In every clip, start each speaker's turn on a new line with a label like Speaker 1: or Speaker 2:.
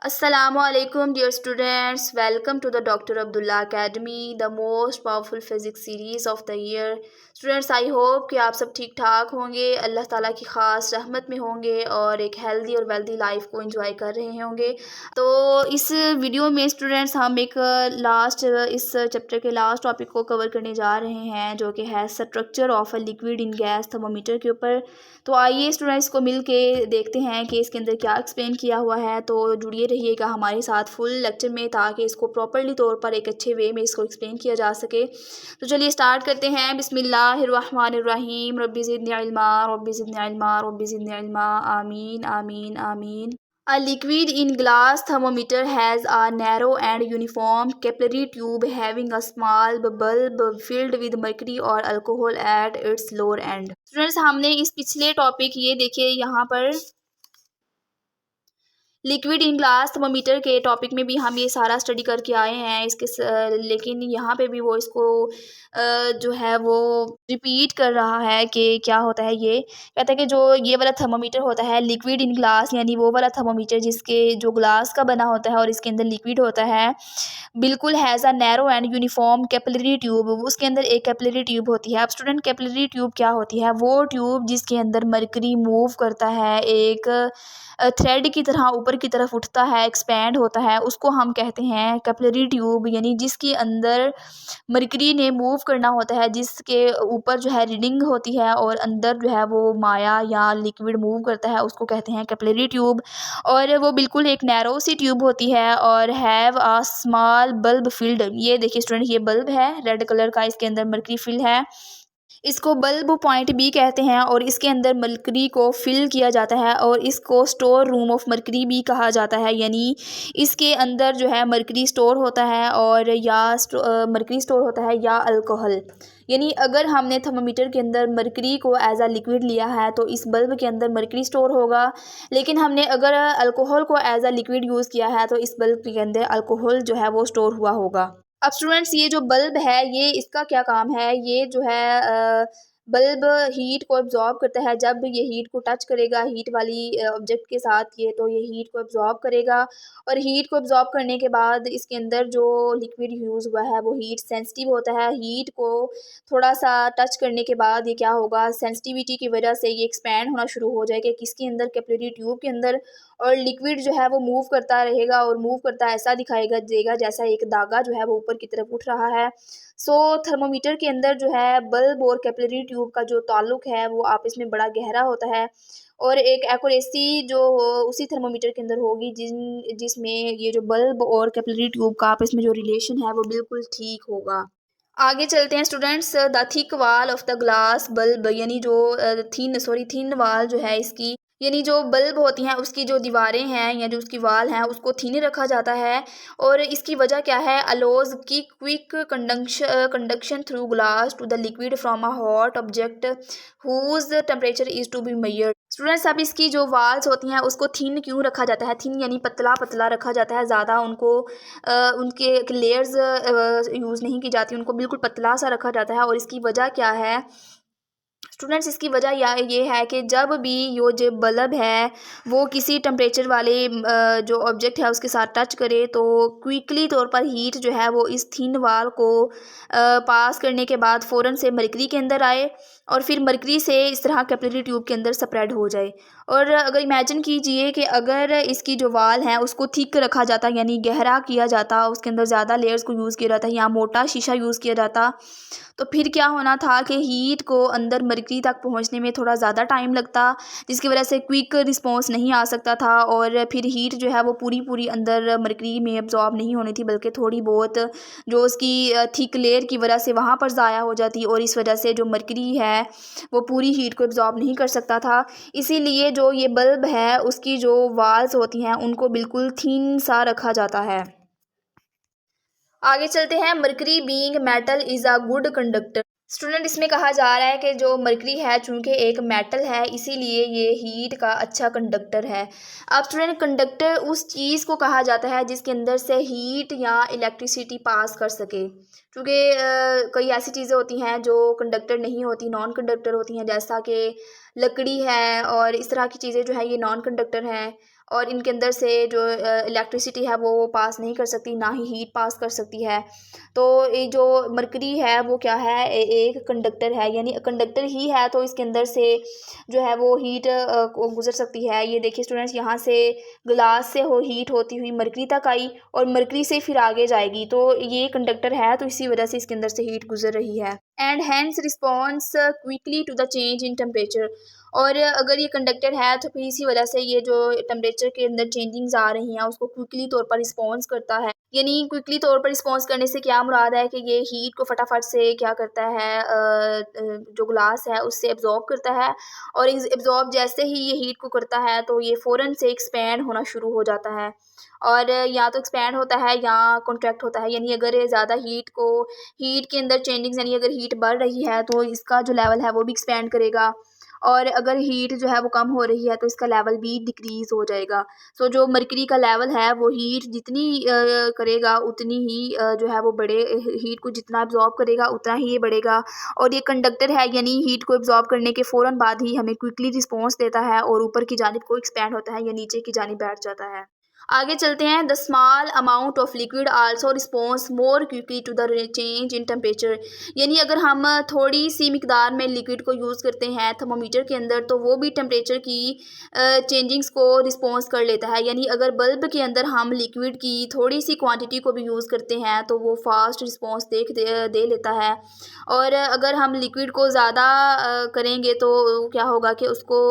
Speaker 1: Assalamualaikum dear students, welcome to the Dr. Abdullah Academy, the most powerful physics series of the year. Students I hope कि आप सब ठीक ठाक होंगे, अल्लाह ताला की ख़ास रहमत में होंगे और एक हेल्दी और वेल्दी लाइफ को एंजॉय कर रहे होंगे। तो इस वीडियो में स्टूडेंट्स हम एक इस चैप्टर के लास्ट टॉपिक को कवर करने जा रहे हैं, जो कि है structure of a liquid in gas thermometer के ऊपर। तो आइए स्टूडेंट्स को मिल के देखते हैं कि इसके अंदर क्या एक्सप्लेन किया हुआ है। तो जुड़िए रहिएगा हमारे साथ फुल लेक्चर में, ताकि इसको प्रॉपरली तौर पर एक अच्छे वे में इसको एक्सप्लेन किया जा सके। तो चलिए स्टार्ट करते हैं। बिस्मिल्लाहिर्रहमानिर्रहीम। रब्बी ज़िदनी इल्मा, रब्बी ज़िदनी इल्मा, रब्बी ज़िदनी इल्मा। आमीन आमीन आमीन। A liquid in glass thermometer has a narrow and uniform capillary tube having a small bulb filled with mercury or alcohol at its lower end. Students, हमने इस पिछले टॉपिक ये देखिए यहाँ पर लिक्विड इन ग्लास थर्मोमीटर के topic में भी हम ये सारा स्टडी करके आए हैं लेकिन यहाँ पे भी वो इसको जो है वो रिपीट कर रहा है कि क्या होता है। ये कहता है कि जो ये वाला थर्मोमीटर होता है लिक्विड इन ग्लास, यानी वो वाला थर्मोमीटर जिसके जो ग्लास का बना होता है और इसके अंदर लिक्विड होता है, बिल्कुल has a narrow and uniform capillary tube. उसके अंदर एक कैपिलरी ट्यूब होती है। अब स्टूडेंट, कैपिलरी ट्यूब क्या होती है? वो ट्यूब जिसके अंदर मरकरी मूव करता है, एक थ्रेड की तरह ऊपर की तरफ उठता है, एक्सपैंड होता है, उसको हम कहते हैं कैपिलरी ट्यूब। यानी जिसके अंदर मरकरी ने मूव करना होता है, जिसके ऊपर जो है रीडिंग होती है और अंदर जो है वो माया या लिक्विड मूव करता है, उसको कहते हैं कैपिलरी ट्यूब। और वो बिल्कुल एक नैरो सी ट्यूब होती है और have a small bulb field. ये देखिए स्टूडेंट, ये बल्ब है रेड कलर का, इसके अंदर मरकरी फिल है, इसको बल्ब पॉइंट भी कहते हैं। और इसके अंदर मरकरी को फिल किया जाता है और इसको स्टोर रूम ऑफ मरकरी भी कहा जाता है। यानी इसके अंदर जो है मरकरी स्टोर होता है और मरकरी स्टोर होता है या अल्कोहल। यानी अगर हमने थर्मोमीटर के अंदर मरकरी को एज अ लिक्विड लिया है तो इस बल्ब के अंदर मरकरी स्टोर होगा, लेकिन हमने अगर अल्कोहल को एज अ लिक्विड यूज़ किया है तो इस बल्ब के अंदर अल्कोहल जो है वो स्टोर हुआ होगा। अब स्टूडेंट्स, ये जो बल्ब है ये इसका क्या काम है? ये जो है बल्ब हीट को एब्जॉर्ब करता है। जब ये हीट को टच करेगा हीट वाली ऑब्जेक्ट के साथ, ये तो ये हीट को एब्जॉर्ब करेगा और हीट को एब्जॉर्ब करने के बाद इसके अंदर जो लिक्विड यूज़ हुआ है वो हीट सेंसिटिव होता है। हीट को थोड़ा सा टच करने के बाद ये क्या होगा, सेंसिटिविटी की वजह से ये एक्सपैंड होना शुरू हो जाएगा किसके अंदर, कैपिलरी ट्यूब के अंदर। और लिक्विड जो है वो मूव करता रहेगा और मूव करता ऐसा दिखाएगा देगा जैसा एक धागा जो है वो ऊपर की तरफ उठ रहा है। थर्मोमीटर के अंदर जो है बल्ब और कैपिलरी ट्यूब का जो ताल्लुक है वो आपस में बड़ा गहरा होता है और एक एक्यूरेसी जो उसी थर्मोमीटर के अंदर होगी जिसमें ये जो बल्ब और कैपिलरी ट्यूब का आपस में जो रिलेशन है वो बिल्कुल ठीक होगा। आगे चलते हैं students. The thick wall of the glass bulb, यानी जो थिन वाल जो है इसकी, यानी जो बल्ब होती हैं उसकी जो दीवारें हैं या जो उसकी वाल हैं उसको थीन रखा जाता है। और इसकी वजह क्या है? अलोज की quick conduction through glass to the liquid from a hot object whose temperature is to be measured. Students, अब इसकी जो वाल्स होती हैं उसको थीन क्यों रखा जाता है? थीन यानी पतला पतला रखा जाता है, ज़्यादा उनको उनके लेयर्स यूज़ नहीं की जाती, उनको बिल्कुल पतला सा रखा जाता है। और इसकी वजह क्या है स्टूडेंट्स? इसकी वजह ये है कि जब भी यो जो बल्ब है वो किसी टेम्परेचर वाले जो ऑब्जेक्ट है उसके साथ टच करे तो क्विकली तौर पर हीट जो है वो इस थिन वाल को पास करने के बाद फ़ौरन से मरकरी के अंदर आए और फिर मरकरी से इस तरह कैपिलरी ट्यूब के अंदर स्प्रेड हो जाए। और अगर इमेजिन कीजिए कि अगर इसकी जो वाल है उसको थिक रखा जाता, यानी गहरा किया जाता, उसके अंदर ज़्यादा लेयर्स को यूज़ किया जाता या मोटा शीशा यूज़ किया जाता, तो फिर क्या होना था कि हीट को अंदर मरकरी तक पहुंचने में थोड़ा ज़्यादा टाइम लगता, जिसकी वजह से क्विक रिस्पॉन्स नहीं आ सकता था और फिर हीट जो है वो पूरी अंदर मरकरी में एब्जॉर्ब नहीं होनी थी, बल्कि थोड़ी बहुत जो उसकी थिक लेयर की वजह से वहाँ पर ज़ाया हो जाती और इस वजह से जो मरकरी है वो पूरी हीट को एब्जॉर्ब नहीं कर सकता था। इसीलिए जो ये बल्ब है उसकी जो वाल्स होती हैं उनको बिल्कुल थीन सा रखा जाता है। आगे चलते हैं। Mercury being metal is a good conductor. Student, इसमें कहा जा रहा है कि जो मरकरी है चूंकि एक मेटल है इसीलिए ये हीट का अच्छा कंडक्टर है। अब स्टूडेंट, कंडक्टर उस चीज़ को कहा जाता है जिसके अंदर से हीट या इलेक्ट्रिसिटी पास कर सके। क्योंकि कई ऐसी चीज़ें होती हैं जो कंडक्टर नहीं होती, नॉन कंडक्टर होती हैं, जैसा कि लकड़ी है और इस तरह की चीज़ें जो है ये नॉन कंडक्टर हैं। और इनके अंदर से जो इलेक्ट्रिसिटी है वो पास नहीं कर सकती, ना ही हीट पास कर सकती है। तो ये जो मरकरी है वो क्या है, एक कंडक्टर है, यानी कंडक्टर ही है, तो इसके अंदर से जो है वो हीट गुजर सकती है। ये देखिए स्टूडेंट्स, यहाँ से ग्लास से हो हीट होती हुई मरकरी तक आई और मरकरी से फिर आगे जाएगी, तो ये कंडक्टर है, तो इसी वजह से इसके अंदर से हीट गुजर रही है। And hence responds quickly to the change in temperature. और अगर ये कंडक्टर है तो फिर इसी वजह से ये जो टेम्परेचर के अंदर चेंजिंग्स आ रही हैं उसको क्विकली तौर पर रिस्पॉन्स करता है। यानी क्विकली तौर पर रिस्पॉन्स करने से क्या मुराद है कि ये हीट को फटाफट से क्या करता है, जो ग्लास है उससे एब्जॉर्ब करता है, और एब्जॉर्ब जैसे ही ये हीट को करता है तो ये फ़ौरन से एक्सपैंड होना शुरू हो जाता है, और या तो एक्सपैंड होता है या कॉन्ट्रैक्ट होता है। यानी अगर ये ज़्यादा हीट के अंदर चेंजिंग्स, यानी अगर हीट बढ़ रही है तो इसका जो लेवल है वो भी एक्सपैंड करेगा, और अगर हीट जो है वो कम हो रही है तो इसका लेवल भी डिक्रीज़ हो जाएगा। सो जो मरकरी का लेवल है वो हीट जितनी करेगा उतनी ही जो है वो हीट को जितना एब्जॉर्ब करेगा उतना ही ये बढ़ेगा। और ये कंडक्टर है, यानी हीट को एब्जॉर्ब करने के फ़ौरन बाद ही हमें क्विकली रिस्पॉन्स देता है और ऊपर की जानिब को एक्सपैंड होता है या नीचे की जानिब बैठ जाता है। आगे चलते हैं। The small amount of liquid also responds more quickly to the change in temperature. यानी अगर हम थोड़ी सी मिकदार में लिक्विड को यूज़ करते हैं थर्मोमीटर के अंदर तो वो भी टेम्परेचर की चेंजिंग्स को रिस्पॉन्स कर लेता है। यानी अगर बल्ब के अंदर हम लिक्विड की थोड़ी सी क्वांटिटी को भी यूज़ करते हैं तो वो फास्ट रिस्पॉन्स दे लेता है। और अगर हम लिक्विड को ज़्यादा करेंगे तो क्या होगा कि उसको,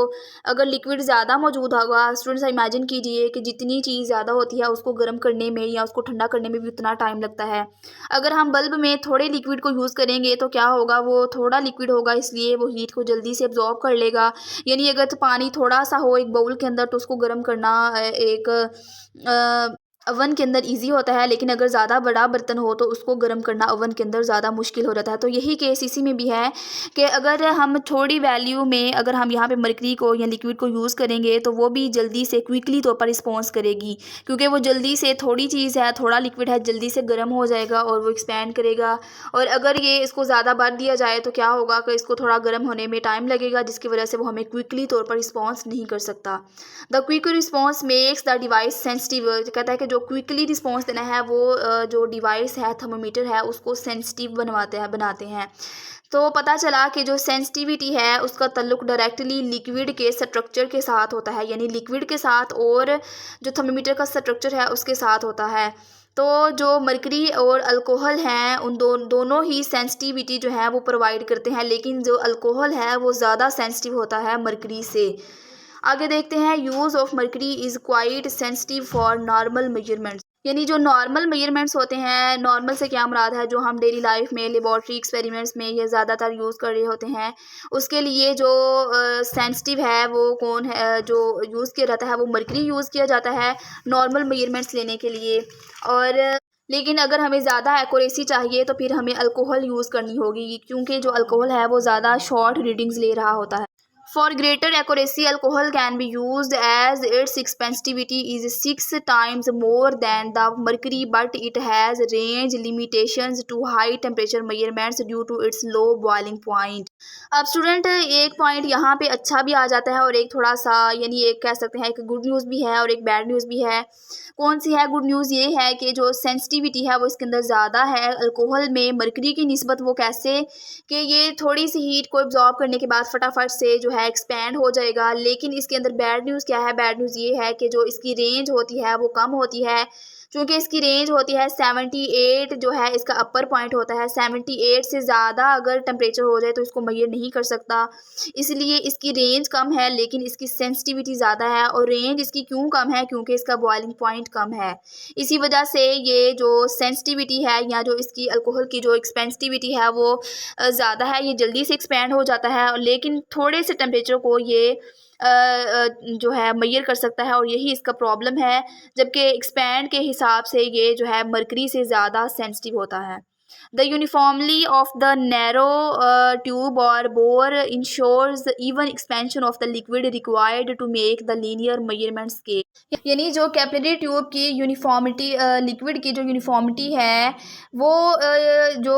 Speaker 1: अगर लिक्विड ज़्यादा मौजूद होगा, स्टूडेंट्स इमेजिन कीजिए कि जितनी चीज़ ज़्यादा होती है उसको गर्म करने में या उसको ठंडा करने में भी उतना टाइम लगता है। अगर हम बल्ब में थोड़े लिक्विड को यूज़ करेंगे तो क्या होगा, वो थोड़ा लिक्विड होगा इसलिए वो हीट को जल्दी से एब्जॉर्ब कर लेगा। यानी अगर तो पानी थोड़ा सा हो एक बाउल के अंदर तो उसको गर्म करना एक अवन के अंदर इजी होता है, लेकिन अगर ज़्यादा बड़ा बर्तन हो तो उसको गर्म करना अवन के अंदर ज़्यादा मुश्किल हो जाता है। तो यही केस इसी में भी है कि अगर हम थोड़ी वैल्यू में अगर हम यहाँ पे मरकरी को या लिक्विड को यूज़ करेंगे तो वो भी जल्दी से क्विकली तौर पर रिस्पॉन्स करेगी, क्योंकि वो जल्दी से, थोड़ी चीज़ है, थोड़ा लिक्विड है, जल्दी से गर्म हो जाएगा और वो एक्सपैंड करेगा। और अगर ये इसको ज़्यादा बढ़ दिया जाए तो क्या होगा कि इसको थोड़ा गर्म होने में टाइम लगेगा, जिसकी वजह से वो हमें क्विकली तौर पर रिस्पॉन्स नहीं कर सकता। The quick response makes the device sensitive. कहता है कि जो क्विकली रिस्पॉन्स देना है वो जो डिवाइस है, थर्मोमीटर है, उसको सेंसिटिव बनाते हैं। तो पता चला कि जो सेंसिटिविटी है उसका ताल्लुक डायरेक्टली लिक्विड के स्ट्रक्चर के साथ होता है, यानी लिक्विड के साथ और जो थर्मोमीटर का स्ट्रक्चर है उसके साथ होता है। तो जो मरकरी और अल्कोहल हैं उन दोनों ही सेंसिटिविटी जो है वो प्रोवाइड करते हैं, लेकिन जो अल्कोहल है वो ज़्यादा सेंसिटिव होता है मरकरी से। आगे देखते हैं। Use of mercury is quite sensitive for normal measurements. यानी जो नॉर्मल मेजरमेंट्स होते हैं, नॉर्मल से क्या मुराद है, जो हम डेली लाइफ में लेबॉर्ट्री एक्सपेरिमेंट्स में ये ज़्यादातर यूज़ कर रहे होते हैं, उसके लिए जो सेंसिटिव है वो कौन है, जो यूज़ किया जाता है वो मरकरी यूज़ किया जाता है नॉर्मल मेजरमेंट्स लेने के लिए। और लेकिन अगर हमें ज़्यादा एक्यूरेसी चाहिए तो फिर हमें अल्कोहल यूज़ करनी होगी, क्योंकि जो अल्कोहल है वो ज़्यादा शॉर्ट रीडिंग्स ले रहा होता है। For greater accuracy, alcohol can be used as its expansivity is 6 times more than the mercury, but it has range limitations to high temperature measurements due to its low boiling point. अब student एक point यहाँ पे अच्छा भी आ जाता है और एक थोड़ा सा, यानी एक कह सकते हैं एक गुड न्यूज़ भी है और एक बैड न्यूज़ भी है। कौन सी है गुड न्यूज़? ये है कि जो सेंसिटिविटी है वो इसके अंदर ज़्यादा है अल्कोहल में मरकरी की निस्बत। वो कैसे कि ये थोड़ी सी हीट को एब्जॉर्ब करने के बाद फटाफट से जो है एक्सपैंड हो जाएगा। लेकिन इसके अंदर बैड न्यूज़ क्या है? बैड न्यूज़ ये है कि जो इसकी रेंज होती है वो कम होती है, क्योंकि इसकी रेंज होती है 78 जो है इसका अपर पॉइंट होता है। 78 से ज़्यादा अगर टेम्परेचर हो जाए तो इसको मेजर नहीं कर सकता, इसलिए इसकी रेंज कम है, लेकिन इसकी सेंसिटिविटी ज़्यादा है। और रेंज इसकी क्यों कम है? क्योंकि इसका बॉइलिंग पॉइंट कम है। इसी वजह से ये जो सेंसिटिविटी है या जो इसकी अल्कोहल की जो एक्सपेंसिविटी है वो ज़्यादा है, ये जल्दी से एक्सपैंड हो जाता है, लेकिन थोड़े से टेम्परेचर को ये जो है मेजर कर सकता है, और यही इसका प्रॉब्लम है। जबकि एक्सपैंड के हिसाब से ये जो है मरकरी से ज़्यादा सेंसिटिव होता है। The uniformly of the narrow tube or bore ensures the even expansion of the liquid required to make the linear measurement scale. यानी जो कैपिलरी ट्यूब की यूनिफॉर्मिटी लिक्विड की जो यूनिफॉर्मिटी है वो जो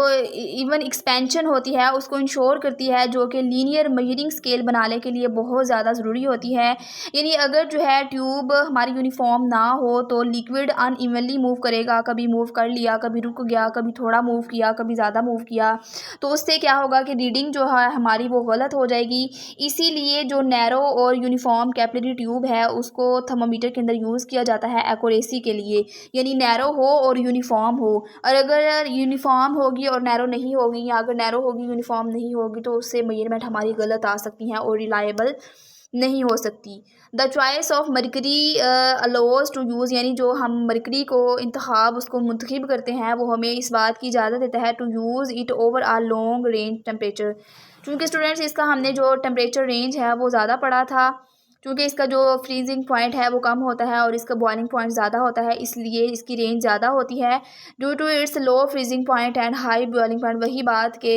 Speaker 1: इवन एक्सपेंशन होती है उसको इंश्योर करती है, जो कि लीनियर मेजरिंग स्केल बनाने के लिए बहुत ज़्यादा ज़रूरी होती है। यानी अगर जो है ट्यूब हमारी यूनिफॉर्म ना हो तो लिक्विड अनइवनली मूव करेगा, कभी मूव कर लिया, कभी रुक गया, कभी थोड़ा मूव किया, कभी ज़्यादा मूव किया, तो उससे क्या होगा कि रीडिंग जो है हमारी वो गलत हो जाएगी। इसीलिए जो नैरो और यूनिफॉर्म कैपिलरी ट्यूब है उसको थर्मामीटर के अंदर यूज़ किया जाता है एक्यूरेसी के लिए, यानी नैरो हो और यूनिफॉर्म हो। और अगर यूनिफॉर्म होगी और नैरो नहीं होगी, या अगर नैरो होगी यूनिफॉर्म नहीं होगी, तो उससे मेजरमेंट हमारी गलत आ सकती हैं और रिलायबल नहीं हो सकती। The choice of mercury allows to use, यानी जो हम मरकरी को इंतखाब उसको मुंतखब करते हैं वो हमें इस बात की इजाज़त देता है to use it over a long range temperature. क्योंकि स्टूडेंट्स इसका हमने जो टेम्परेचर रेंज है वो ज़्यादा पढ़ा था, क्योंकि इसका जो फ्रीजिंग पॉइंट है वो कम होता है और इसका बॉइलिंग पॉइंट ज़्यादा होता है, इसलिए इसकी रेंज ज़्यादा होती है due to its low freezing point and high boiling point. वही बात के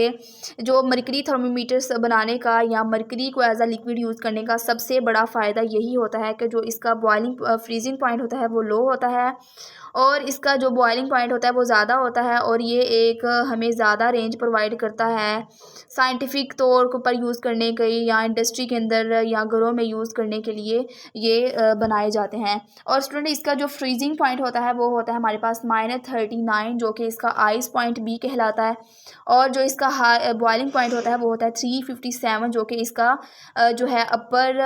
Speaker 1: जो मरकरी थर्मोमीटर्स बनाने का या मरकरी को एज अ लिक्विड यूज़ करने का सबसे बड़ा फ़ायदा यही होता है कि जो इसका बॉइलिंग फ्रीजिंग पॉइंट होता है वो लो होता है और इसका जो बॉइलिंग पॉइंट होता है वो ज़्यादा होता है, और ये एक हमें ज़्यादा रेंज प्रोवाइड करता है साइंटिफिक तौर पर यूज़ करने के या इंडस्ट्री के अंदर या घरों में यूज़ करने के लिए ये बनाए जाते हैं। और स्टूडेंट इसका जो फ्रीजिंग पॉइंट होता है वो होता है हमारे पास -39, जो कि इसका आइस पॉइंट बी कहलाता है, और जो इसका बॉइलिंग पॉइंट होता है वो होता है 357, जो कि इसका जो है अपर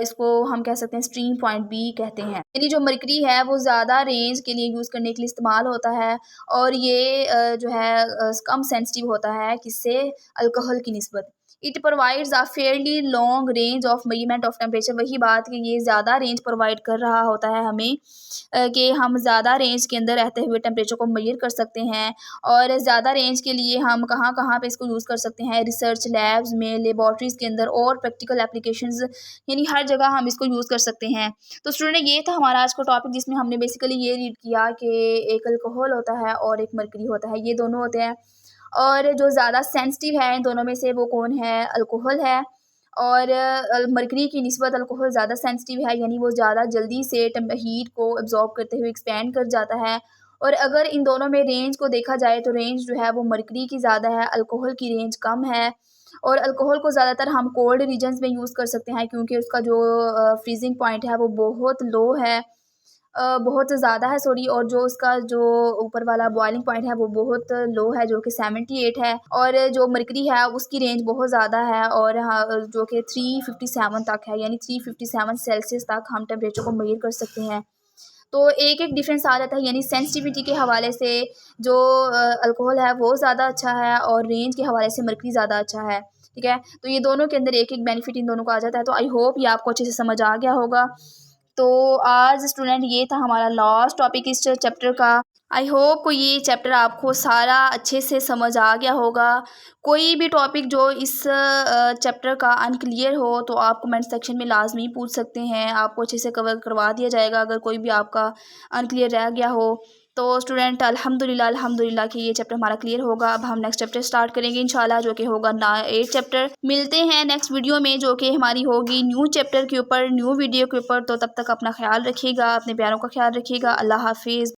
Speaker 1: इसको हम कह सकते हैं स्ट्रीम पॉइंट बी कहते हैं। यानी जो मरकरी है वो ज़्यादा रेंज के लिए यूज़ करने के लिए इस्तेमाल होता है, और ये जो है कम सेंसिटिव होता है किससे, अल्कोहल की निस्बत। It provides a fairly long range of measurement of temperature. वही बात कि ये ज़्यादा रेंज प्रोवाइड कर रहा होता है हमें कि हम ज़्यादा रेंज के अंदर रहते हुए टेम्परेचर को मेजर कर सकते हैं। और ज़्यादा रेंज के लिए हम कहाँ कहाँ पे इसको यूज़ कर सकते हैं, रिसर्च लैब्स में, लेबॉर्ट्रीज़ के अंदर और प्रैक्टिकल एप्लीकेशंस, यानी हर जगह हम इसको यूज़ कर सकते हैं। तो स्टूडेंट ये था हमारा आज का टॉपिक, जिसमें हमने बेसिकली ये रीड किया कि एक अल्कोहल होता है और एक मरकरी होता है, ये दोनों होते हैं, और जो ज़्यादा सेंसिटिव है इन दोनों में से वो कौन है, अल्कोहल है। और मरकरी की निस्बत अल्कोहल ज़्यादा सेंसिटिव है, यानी वो ज़्यादा जल्दी से हीट को एब्जॉर्ब करते हुए एक्सपेंड कर जाता है। और अगर इन दोनों में रेंज को देखा जाए तो रेंज जो है वो मरकरी की ज़्यादा है, अल्कोहल की रेंज कम है। और अल्कोहल को ज़्यादातर हम कोल्ड रीजन्स में यूज़ कर सकते हैं, क्योंकि उसका जो फ्रीजिंग पॉइंट है वो बहुत लो है, बहुत ज़्यादा है सॉरी, और जो उसका जो ऊपर वाला बॉइलिंग पॉइंट है वो बहुत लो है, जो कि 78 है। और जो मरकरी है उसकी रेंज बहुत ज़्यादा है, और हाँ जो कि 357 तक है, यानी 357 सेल्सियस तक हम टेम्परेचर को मेजर कर सकते हैं। तो एक एक डिफरेंस आ जाता है, यानी सेंसिटिविटी के हवाले से जो अल्कोहल है वो ज़्यादा अच्छा है, और रेंज के हवाले से मरकरी ज़्यादा अच्छा है। ठीक है, तो ये दोनों के अंदर एक एक बेनिफिट इन दोनों को आ जाता है। तो आई होप ये आपको अच्छे से समझ आ गया होगा। तो आज स्टूडेंट ये था हमारा लास्ट टॉपिक इस चैप्टर का। आई होप को ये चैप्टर आपको सारा अच्छे से समझ आ गया होगा। कोई भी टॉपिक जो इस चैप्टर का अनक्लियर हो तो आप कमेंट सेक्शन में लाजमी पूछ सकते हैं, आपको अच्छे से कवर करवा दिया जाएगा अगर कोई भी आपका अनक्लियर रह गया हो। तो स्टूडेंट अल्हम्दुलिल्लाह कि ये चैप्टर हमारा क्लियर होगा। अब हम नेक्स्ट चैप्टर स्टार्ट करेंगे इंशाल्लाह, जो कि होगा 8 चैप्टर। मिलते हैं नेक्स्ट वीडियो में, जो कि हमारी होगी न्यू चैप्टर के ऊपर, न्यू वीडियो के ऊपर। तो तब तक अपना ख्याल रखिएगा, अपने प्यारों का ख्याल रखिएगा। अल्लाह हाफिज़।